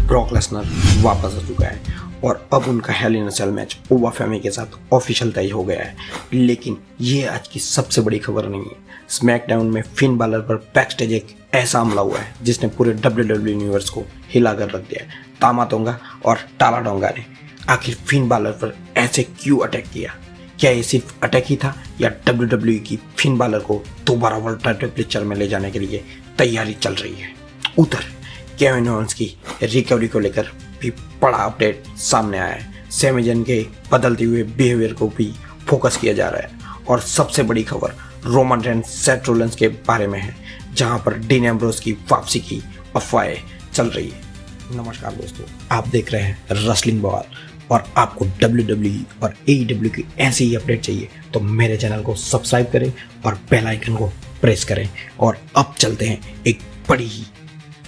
Brock Lesnar वापस आ चुका है और अब उनका हेल इन अ सेल मैच ओवा फेमी के साथ ऑफिशियल तय हो गया है। लेकिन ये आज की सबसे बड़ी खबर नहीं है। स्मैकडाउन में फिन बालर पर बैकस्टेज एक ऐसा हमला हुआ है जिसने पूरे WWE यूनिवर्स को हिला कर रख दिया है। तामा टोंगा और टाला टोंगा ने आखिर फिन बालर पर ऐसे क्यों अटैक किया? क्या ये सिर्फ अटैक ही था या WWE की फिन बालर को दोबारा वर्ल्ड टाइटल पिक्चर में ले जाने के लिए तैयारी चल रही है? उधर केविन ओवेंस की रिकवरी को लेकर भी बड़ा अपडेट सामने आया है। सैमी ज़ैन के बदलते हुए बिहेवियर को भी फोकस किया जा रहा है और सबसे बड़ी खबर रोमन रेंस सेथ रोलिंस के बारे में है, जहां पर डीन एम्ब्रोस की वापसी की अफवाहें चल रही है। नमस्कार दोस्तों, आप देख रहे हैं रेसलिंग बवाल और आपको WWE और AEW की ऐसी ही अपडेट चाहिए तो मेरे चैनल को सब्सक्राइब करें और बेल आइकन को प्रेस करें। और अब चलते हैं एक बड़ी ही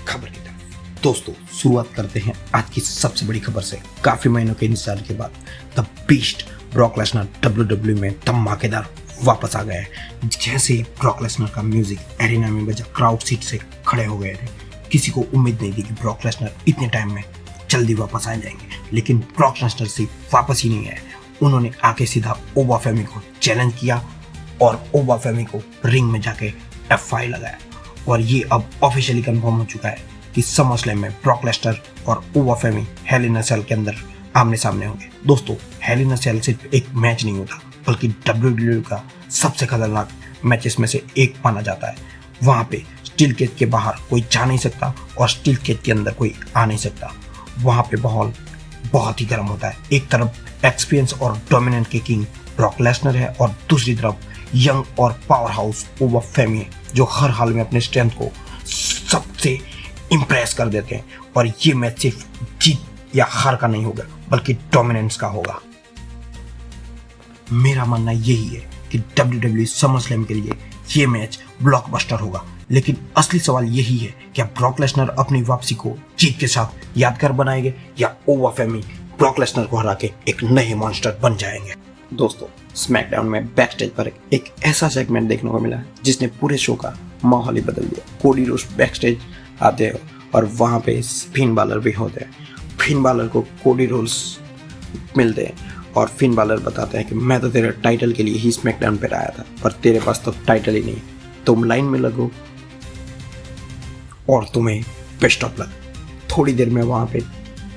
खबर की तरफ। दोस्तों, शुरुआत करते हैं आज की सबसे बड़ी खबर से। काफी महीनों के इंतजार के बाद the beast Brock Lesnar WWE में धमाकेदार वापस आ गया है। जैसे ही ब्रॉक लेसनर का म्यूजिक एरिना में बजा, क्राउड सीट से खड़े हो गए थे। किसी को उम्मीद नहीं थी कि ब्रॉक लेसनर इतने टाइम में जल्दी वापस आ जाएंगे, लेकिन ब्रॉक लेसनर सिर्फ वापस ही नहीं आए, उन्होंने आके सीधा ओवा फेमी को चैलेंज किया और ओवा फेमी को रिंग में जाके F5 लगाया। और ये अब ऑफिशियली कंफर्म हो चुका है कि समरस्लैम में ब्रॉक लेसनर और ओवा फेमी हेल इन अ सेल के अंदर आमने सामने होंगे। दोस्तों, हेल इन अ सेल सिर्फ एक मैच नहीं होता, बल्कि WWE का सबसे खतरनाक मैचेस में से एक माना जाता है। वहाँ पे स्टील केज के बाहर कोई जा नहीं सकता और स्टील केज के अंदर कोई आ नहीं सकता। वहाँ पे माहौल बहुत ही गर्म होता है। एक तरफ एक्सपीरियंस और डोमिनेंट के किंग ब्रॉक लेसनर है और दूसरी तरफ यंग और पावर हाउस ओवा फेमी है, जो हर हाल में अपने स्ट्रेंथ को सबसे इम्प्रेस कर देते हैं। और ये मैच सिर्फ जीत या हार का नहीं होगा, बल्कि डोमिनेंस का होगा। मेरा मानना यही है कि WWE समरस्लैम के लिए ये मैच ब्लॉकबस्टर होगा। लेकिन असली सवाल यही है, क्या ब्रॉक लेसनर अपनी वापसी को जीत के साथ यादगार बनाएंगे या ओवा फेमी ब्रॉक लेसनर को हरा के एक नए मॉन्स्टर बन जाएंगे? दोस्तों, स्मैकडाउन में बैकस्टेज पर एक ऐसा सेगमेंट देखने को मिला जिसने पूरे शो का माहौल ही बदल दिया। कोडी रोड्स बैकस्टेज आते हैं और वहाँ पे फिन बालर भी होते हैं। फिन बालर को कोडी रोड्स मिलते हैं और फिन बालर बताते हैं कि मैं तो तेरे टाइटल के लिए ही स्मैकडाउन पर आया था, पर तेरे पास तो टाइटल ही नहीं, तुम लाइन में लगो और तुम्हें बेस्ट ऑफ लक। थोड़ी देर में वहाँ पे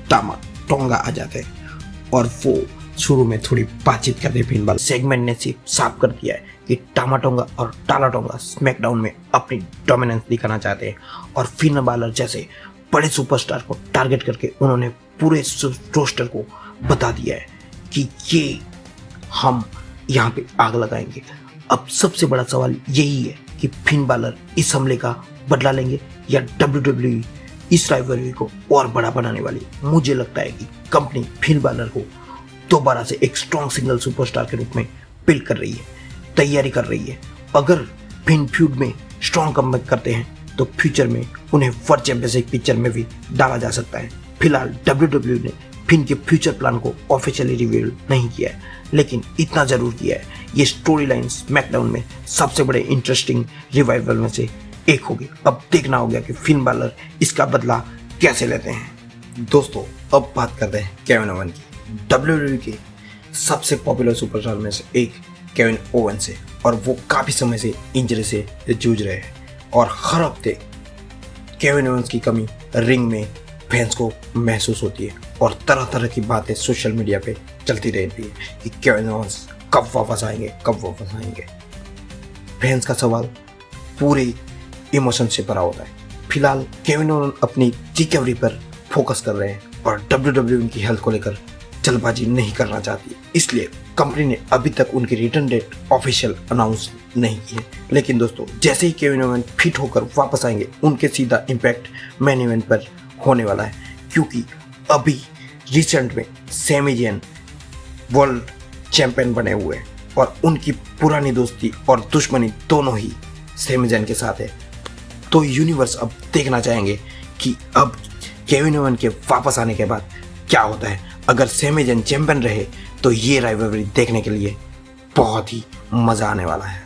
टामा टोंगा आ जाते हैं और वो शुरू में थोड़ी बातचीत करते हैं। फिन बालर सेगमेंट ने सिर्फ साफ कर दिया है कि टामा टोंगा और टाला टोंगा स्मैकडाउन में अपनी डोमिनेंस दिखाना चाहते हैं और फिन बालर जैसे बड़े सुपरस्टार को टारगेट करके उन्होंने पूरे रोस्टर को बता दिया है कि ये हम यहाँ पे आग लगाएंगे। अब सबसे बड़ा सवाल यही है कि फिन बालर इस हमले का बदला लेंगे या WWE इस राइवलरी को और बड़ा बनाने वाली। मुझे लगता है कि कंपनी फिन बालर को दोबारा से एक स्ट्रॉन्ग सिंगल सुपरस्टार के रूप में बिल्ड कर रही है, तैयारी कर रही है। अगर फिन फ्यूड में स्ट्रॉन्ग कमबैक करते हैं तो फ्यूचर में उन्हें वर्ल्ड चैंपियनशिप पिक्चर में भी डाला जा सकता है। फिलहाल WWE ने फिन के फ्यूचर प्लान को ऑफिशियली रिवील नहीं किया है, लेकिन इतना जरूर किया है, ये स्टोरी लाइन स्मैकडाउन में सबसे बड़े इंटरेस्टिंग रिवाइवल में से एक होगी। अब देखना होगा कि फिन बालर इसका बदला कैसे लेते हैं। दोस्तों, अब बात करते हैं केविन ओवन की। WWE के सबसे पॉपुलर सुपरस्टार में से एक केविन ओवन से, और वो काफ़ी समय से इंजरी से जूझ रहे हैं और हर हफ्ते केविन ओवन की कमी रिंग में फैंस को महसूस होती है और तरह तरह की बातें सोशल मीडिया पे चलती रहती है कि केविन ओवेंस कब वापस आएंगे, कब वापस आएंगे। फैंस का सवाल पूरे इमोशन से भरा होता है। फिलहाल केविन ओवन अपनी रिकवरी पर फोकस कर रहे हैं और WWE उनकी हेल्थ को लेकर जल्दबाजी नहीं करना चाहती, इसलिए कंपनी ने अभी तक उनकी रिटर्न डेट ऑफिशियल अनाउंस नहीं की है। लेकिन दोस्तों, जैसे ही केविन ओवन फिट होकर वापस आएंगे, उनके सीधा इम्पैक्ट मेन इवेंट पर होने वाला है, क्योंकि अभी रिसेंट में सैमी ज़ैन वर्ल्ड चैंपियन बने हुए हैं और उनकी पुरानी दोस्ती और दुश्मनी दोनों ही सैमी ज़ैन के साथ है। तो यूनिवर्स अब देखना चाहेंगे कि अब केविन ओवन के वापस आने के बाद क्या होता है। अगर सैमी ज़ैन चैंपियन रहे तो ये राइवलरी देखने के लिए बहुत ही मज़ा आने वाला है।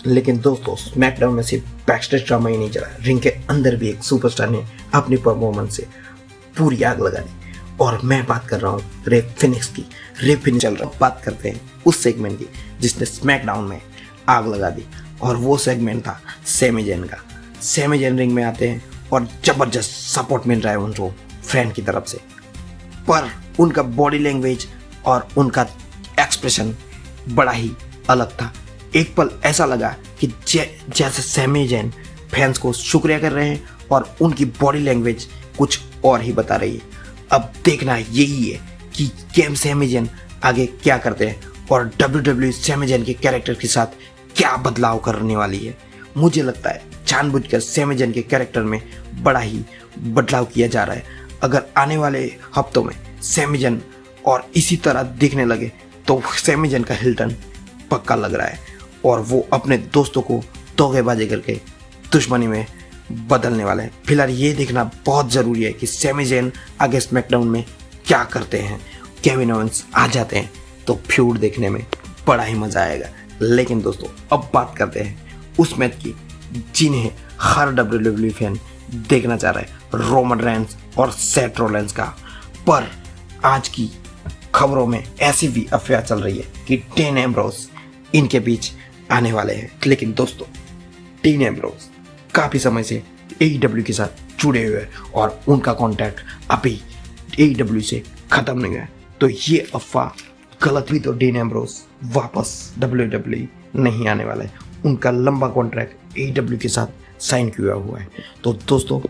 लेकिन दोस्तों स्मैकडाउन में सिर्फ बैकस्टेज ड्रामा ही नहीं चला, रिंग के अंदर भी एक सुपरस्टार ने अपनी परफॉर्मेंस से पूरी आग लगा दी। और मैं बात कर रहा हूँ रे फिनिक्स की। रे फिनिक्स चल रहा, बात करते हैं उस सेगमेंट की जिसने स्मैकडाउन में आग लगा दी, और वो सेगमेंट था सैमी ज़ैन का। सैमी ज़ैन रिंग में आते हैं और जबरदस्त सपोर्ट मिल रहा है उनको फ्रेंड की तरफ से, पर उनका बॉडी लैंग्वेज और उनका एक्सप्रेशन बड़ा ही अलग था। एक पल ऐसा लगा कि जैसे सैमी ज़ैन फैंस को शुक्रिया कर रहे हैं और उनकी बॉडी लैंग्वेज कुछ और ही बता रही है। अब देखना यही है कि गेम सैमी ज़ैन आगे क्या करते हैं और WWE सैमी ज़ैन के कैरेक्टर के साथ क्या बदलाव करने वाली है। मुझे लगता है जानबूझकर सैमी ज़ैन के कैरेक्टर में बड़ा ही बदलाव किया जा रहा है। अगर आने वाले हफ्तों में सैमी ज़ैन और इसी तरह दिखने लगे तो सैमी ज़ैन का हिल्टन पक्का लग रहा है और वो अपने दोस्तों को धोखेबाजी करके दुश्मनी में बदलने वाले हैं। फिलहाल ये देखना बहुत ज़रूरी है कि सैमी ज़ैन आगे स्मैकडाउन में क्या करते हैं। केविन ओवेंस आ जाते हैं तो फ्यूड देखने में बड़ा ही मज़ा आएगा। लेकिन दोस्तों अब बात करते हैं उस मैच की जिन्हें हर WWE फैन देखना चाह रहा है, रोमन रेंस और सेथ रोलेंस का। पर आज की खबरों में ऐसी भी अफवाह चल रही है कि डेन एम्ब्रोस इनके बीच आने वाले हैं। लेकिन दोस्तों डेन एम्ब्रोस काफ़ी समय से AEW के साथ जुड़े हुए हैं और उनका कॉन्टैक्ट अभी AEW से ख़त्म नहीं हुआ है, तो ये अफवाह गलत हुई तो डेन एम्ब्रोस वापस WWE नहीं आने वाला है। उनका लंबा कॉन्ट्रैक्ट AEW के साथ साइन किया हुआ है। तो दोस्तों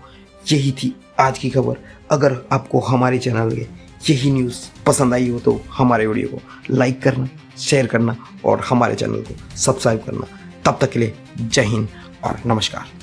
यही थी आज की खबर। अगर आपको हमारे चैनल के यही न्यूज़ पसंद आई हो तो हमारे वीडियो को लाइक करना, शेयर करना और हमारे चैनल को सब्सक्राइब करना। तब तक के लिए जय हिंद और नमस्कार।